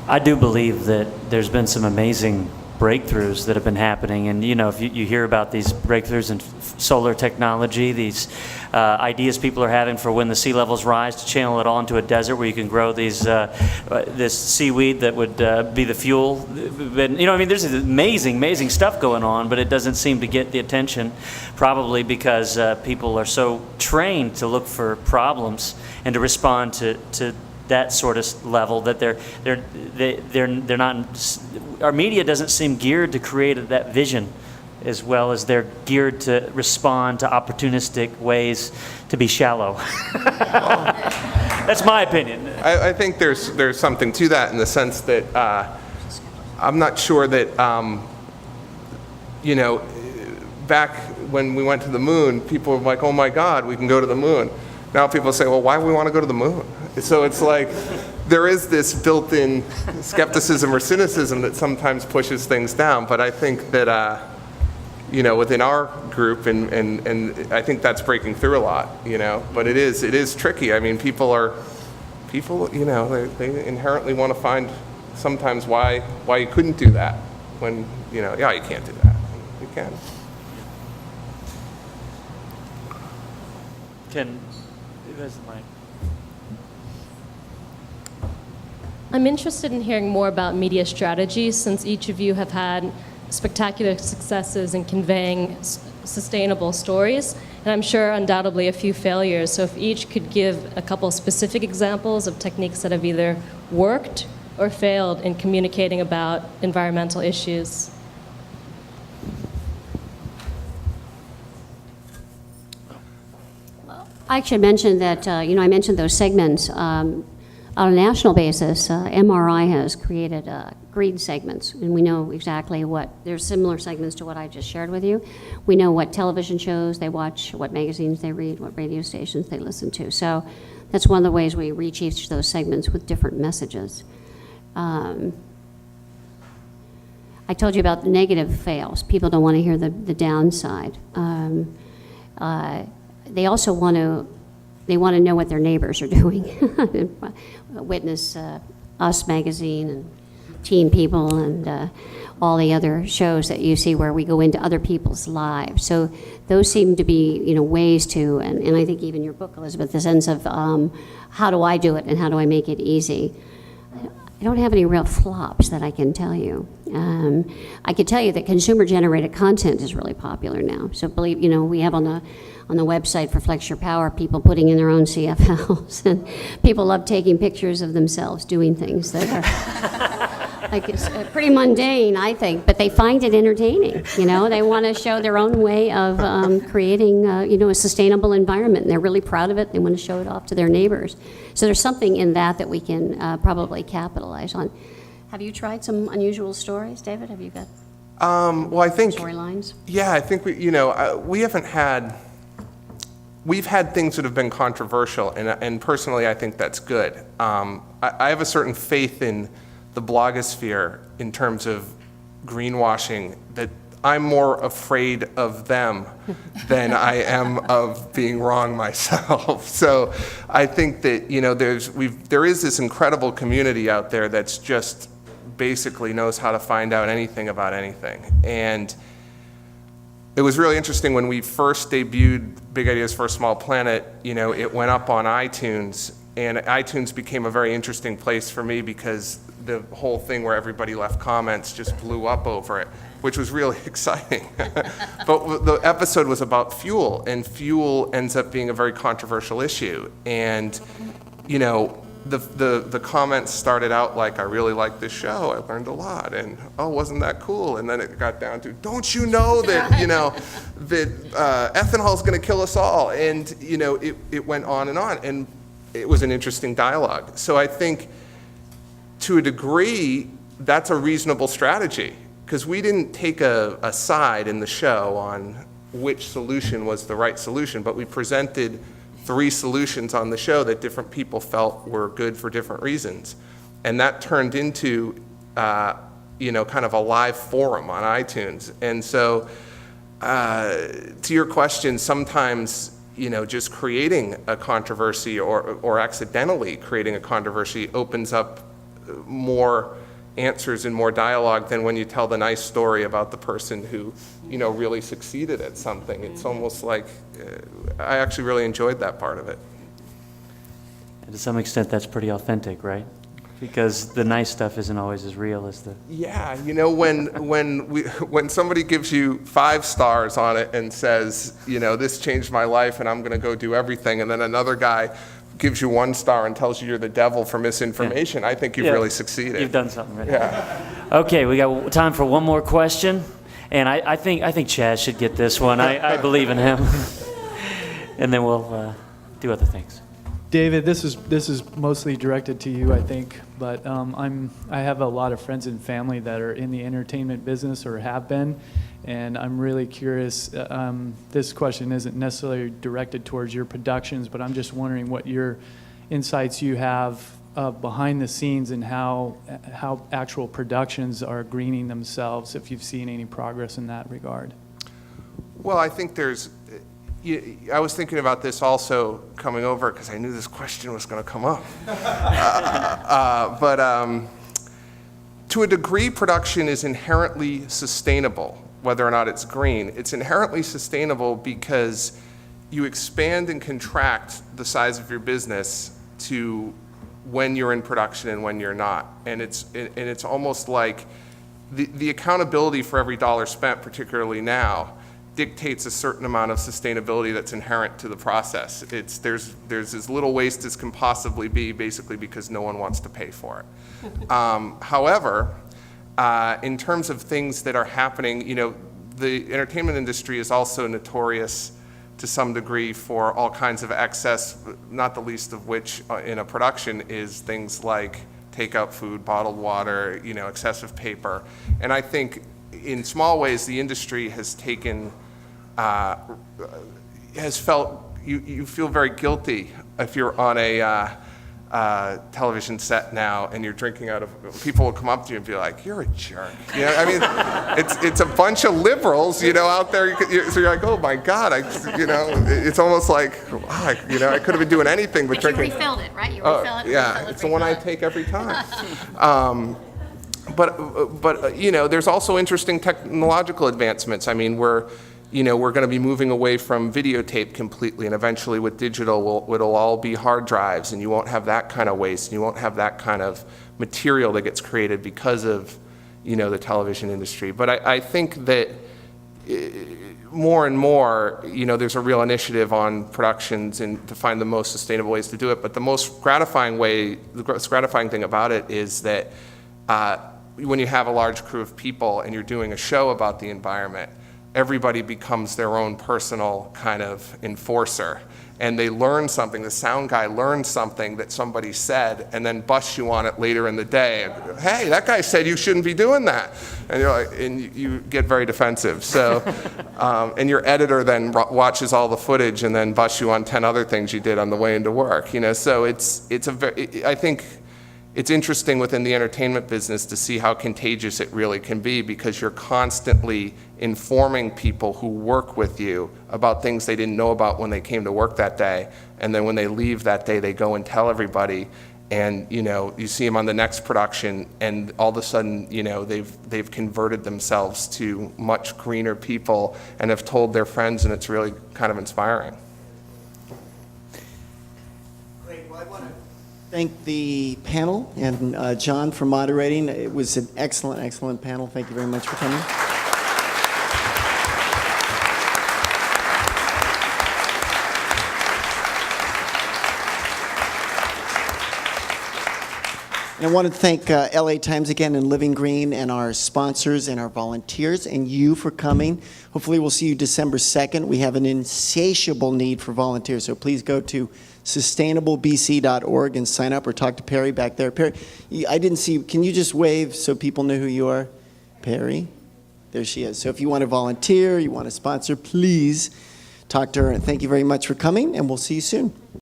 I do believe that there's been some amazing breakthroughs that have been happening, and if you hear about these breakthroughs in solar technology, these ideas people are having for when the sea levels rise to channel it all into a desert where you can grow these this seaweed that would be the fuel. There's amazing stuff going on, but it doesn't seem to get the attention, probably because people are so trained to look for problems and to respond to that sort of level that they're not. Our media doesn't seem geared to create that vision, as well as they're geared to respond to opportunistic ways to be shallow. That's my opinion. I think there's something to that in the sense that I'm not sure that back when we went to the moon, people were like, "Oh my God, we can go to the moon." Now people say, "Well, why do we want to go to the moon?" So it's like there is this built-in skepticism or cynicism that sometimes pushes things down. But I think that within our group, and I think that's breaking through a lot. But it is tricky. I mean, people they inherently want to find sometimes why you couldn't do that when you can't do that. You can. Where's the mic? I'm interested in hearing more about media strategies, since each of you have had spectacular successes in conveying sustainable stories, and I'm sure undoubtedly a few failures. So if each could give a couple specific examples of techniques that have either worked or failed in communicating about environmental issues. I should mention that, I mentioned those segments. On a national basis, MRI has created green segments, and we know exactly there's similar segments to what I just shared with you. We know what television shows they watch, what magazines they read, what radio stations they listen to. So that's one of the ways we reach each of those segments with different messages. I told you about the negative fails. People don't want to hear the downside. They also want to know what their neighbors are doing. Witness Us magazine and Teen People and all the other shows that you see where we go into other people's lives. So those seem to be ways to, and I think even your book, Elizabeth, the sense of how do I do it and how do I make it easy. I don't have any real flops that I can tell you. I can tell you that consumer-generated content is really popular now. So believe, we have on the website for Flex Your Power people putting in their own CFLs, and people love taking pictures of themselves doing things that are like it's pretty mundane, I think, but they find it entertaining. They want to show their own way of creating, a sustainable environment, and they're really proud of it. They want to show it off to their neighbors. So there's something in that we can probably capitalize on. Have you tried some unusual stories, David? Have you got I think storylines? Yeah, I think we haven't had. We've had things that have been controversial, and personally, I think that's good. I have a certain faith in the blogosphere in terms of greenwashing, that I'm more afraid of them than I am of being wrong myself. So I think that there is this incredible community out there that's just basically knows how to find out anything about anything. And it was really interesting when we first debuted Big Ideas for a Small Planet, it went up on iTunes, and iTunes became a very interesting place for me because the whole thing where everybody left comments just blew up over it, which was really exciting. But the episode was about fuel, and fuel ends up being a very controversial issue. And, the comments started out like, I really like this show, I learned a lot, and oh, wasn't that cool? And then it got down to, don't you know that, that ethanol is going to kill us all? And, it went on, and it was an interesting dialogue. So I think, to a degree, that's a reasonable strategy, because we didn't take a side in the show on which solution was the right solution, but we presented 3 solutions on the show that different people felt were good for different reasons. And that turned into, kind of a live forum on iTunes. And so, to your question, sometimes, just creating a controversy or accidentally creating a controversy opens up more answers and more dialogue than when you tell the nice story about the person who, really succeeded at something. It's almost like, I actually really enjoyed that part of it. And to some extent, that's pretty authentic, right? Because the nice stuff isn't always as real as the... Yeah, when somebody gives you 5 stars on it and says, this changed my life and I'm going to go do everything, and then another guy gives you 1 star and tells you you're the devil for misinformation, I think you've really succeeded. You've done something right. Yeah. Okay, we got time for one more question, and I think Chaz should get this one. I believe in him, and then we'll do other things. David, this is mostly directed to you, I think, but I have a lot of friends and family that are in the entertainment business or have been, and I'm really curious. This question isn't necessarily directed towards your productions, but I'm just wondering what your insights you have behind the scenes and how actual productions are greening themselves, if you've seen any progress in that regard. Well, I think I was thinking about this also coming over because I knew this question was going to come up. But to a degree, production is inherently sustainable, whether or not it's green. It's inherently sustainable because you expand and contract the size of your business to when you're in production and when you're not. And it's almost like the accountability for every dollar spent, particularly now, dictates a certain amount of sustainability that's inherent to the process. There's as little waste as can possibly be, basically because no one wants to pay for it. However, in terms of things that are happening, the entertainment industry is also notorious to some degree for all kinds of excess, not the least of which in a production is things like takeout food, bottled water, excessive paper. And I think in small ways the industry has taken has felt, you feel very guilty if you're on a television set now and you're drinking out of, people will come up to you and be like, you're a jerk. It's a bunch of liberals, out there, so you're like, oh my God, it's almost like, I could have been doing anything but drinking. You refilled it, right? You refilled it. Yeah, it's the one I take every time. But there's also interesting technological advancements. We're going to be moving away from videotape completely, and eventually with digital, it'll all be hard drives, and you won't have that kind of waste, and you won't have that kind of material that gets created because of, the television industry. But I think that more and more, there's a real initiative on productions and to find the most sustainable ways to do it. But the most gratifying thing about it is that when you have a large crew of people and you're doing a show about the environment, everybody becomes their own personal kind of enforcer. And they learn something, the sound guy learns something that somebody said and then busts you on it later in the day. Hey, that guy said you shouldn't be doing that. And you're like, and you get very defensive. So, and your editor then watches all the footage and then busts you on 10 other things you did on the way into work. So I think it's interesting within the entertainment business to see how contagious it really can be, because you're constantly informing people who work with you about things they didn't know about when they came to work that day. And then when they leave that day, they go and tell everybody. And you see them on the next production, and all of a sudden, they've converted themselves to much greener people and have told their friends, and it's really kind of inspiring. Great. Well, I want to thank the panel and John for moderating. It was an excellent panel. Thank you very much for coming. And I want to thank LA Times again and Living Green and our sponsors and our volunteers and you for coming. Hopefully we'll see you December 2nd. We have an insatiable need for volunteers, so please go to sustainablebc.org and sign up, or talk to Perry back there. Perry, I didn't see you. Can you just wave so people know who you are? Perry? There she is. So if you want to volunteer, you want to sponsor, please talk to her. And thank you very much for coming, and we'll see you soon.